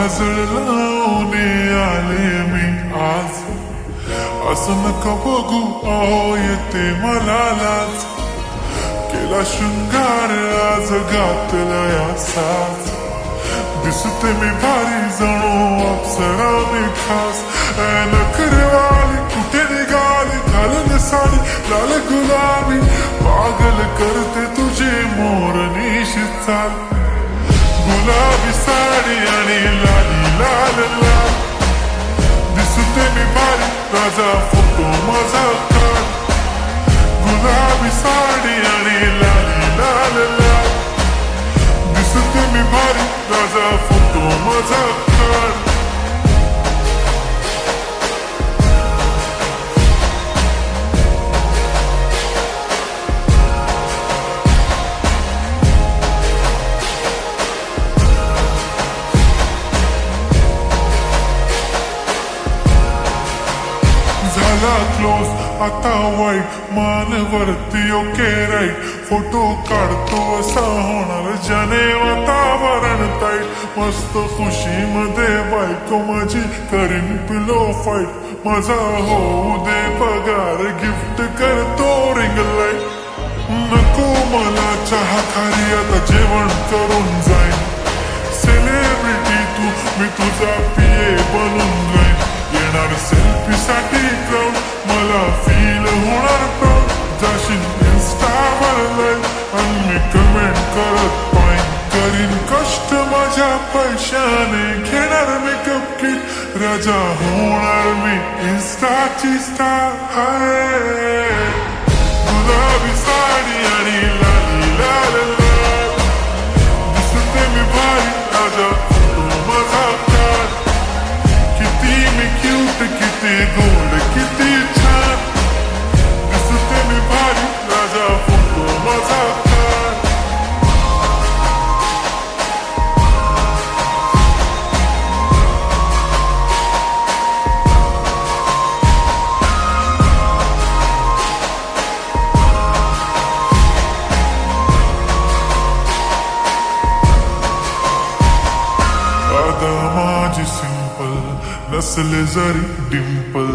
काजळ लावून आले मी आज, असं नका बघू अहो येते मला लाज, केला शृंगार आज घातला या साज, दिसते मी भारी जणू अप्सरा मी खास, नखरेवाली कुठे निघाली घालून साडी लाल गुलाबी, पागल करते तुझे मोरनीशी चाल, गुलाबी साडी आणि लाली लाल लाल, दिसते मी भारी राजा फोटो माझा काढ, गुलाबी साडी आणि लाली लाल लाल, दिसते मी भारी राजा फोटो माझा काढ. झाला क्लोज आता वाईट, मानवरती ओके राईट, फोटो काढतो असा होणार ज्याने वातावरण ताईट, मस्त खुशी मध्ये बायको माझी करीन पिलो फाईट, माझा होऊ दे पगार गिफ्ट करतो रिंग लाईट, नको मला चहा खारी आता जेवण करून जाईन, सेलिब्रिटी तू मी तुझा पिये बनून जाईन, येणार सेल्फी साठी क्राऊड मला फील होणार प्राऊड, जाशील इन्स्टावर लाईव्ह आणि मी कमेंट करत पाईन, करीन कष्ट माझ्या पैशाने, घेणार मेकअप किट राजा होणार मी इन्स्टाची स्टार. हाय गुलाबी साडी आणि लाली लाल लाल, दिसते मी भारी राजा फोटो माझा काढ, किती मी क्यूट किती गोड किती छान, दिसते मी भारी राजा फोटो माझा काढ. आता माझी सिंपल नसले जरी डिंपल,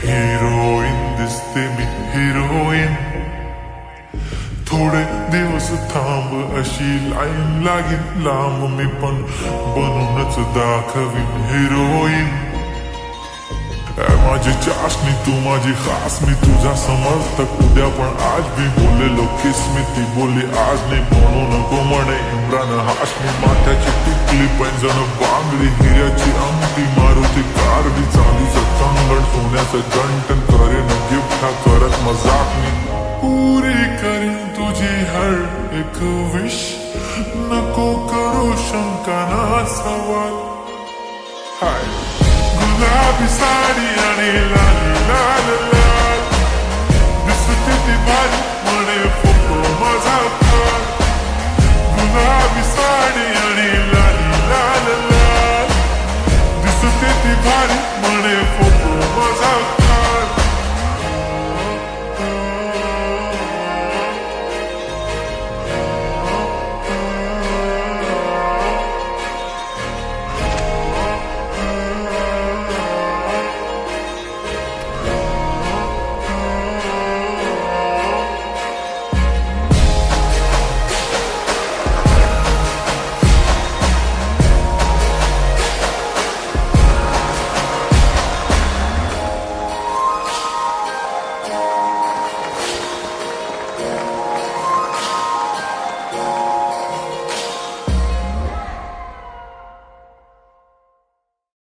हिरोईन दिसते मी हिरोईन, थोडे दिवस थांब अशी लाईन लागेल लांब, मी पण बनूनच दाखवीन हिरोईन, माझी चाशनी तू माझी खास, मी तुझा समर्थक उद्या पण आज भी बोललेलो किस मी, ती बोलली आज नाही म्हणू नको म्हणे इम्रान हाशमी, माथ्याची टिकली पैंजण बांगडी हिऱ्याची अंगठी, मारुती कार बी चांदीचं कंगण, सोन्याचं गंटन, करेन गिफ्ट हा करत मजाक मी, पुरी करीन तुझी हर एक विश, नको करू शंका ना सवाल. हाय गुलाबी साडी आणि लाली लाल लाल, दिसते ती भारी म्हणे फोटो माझा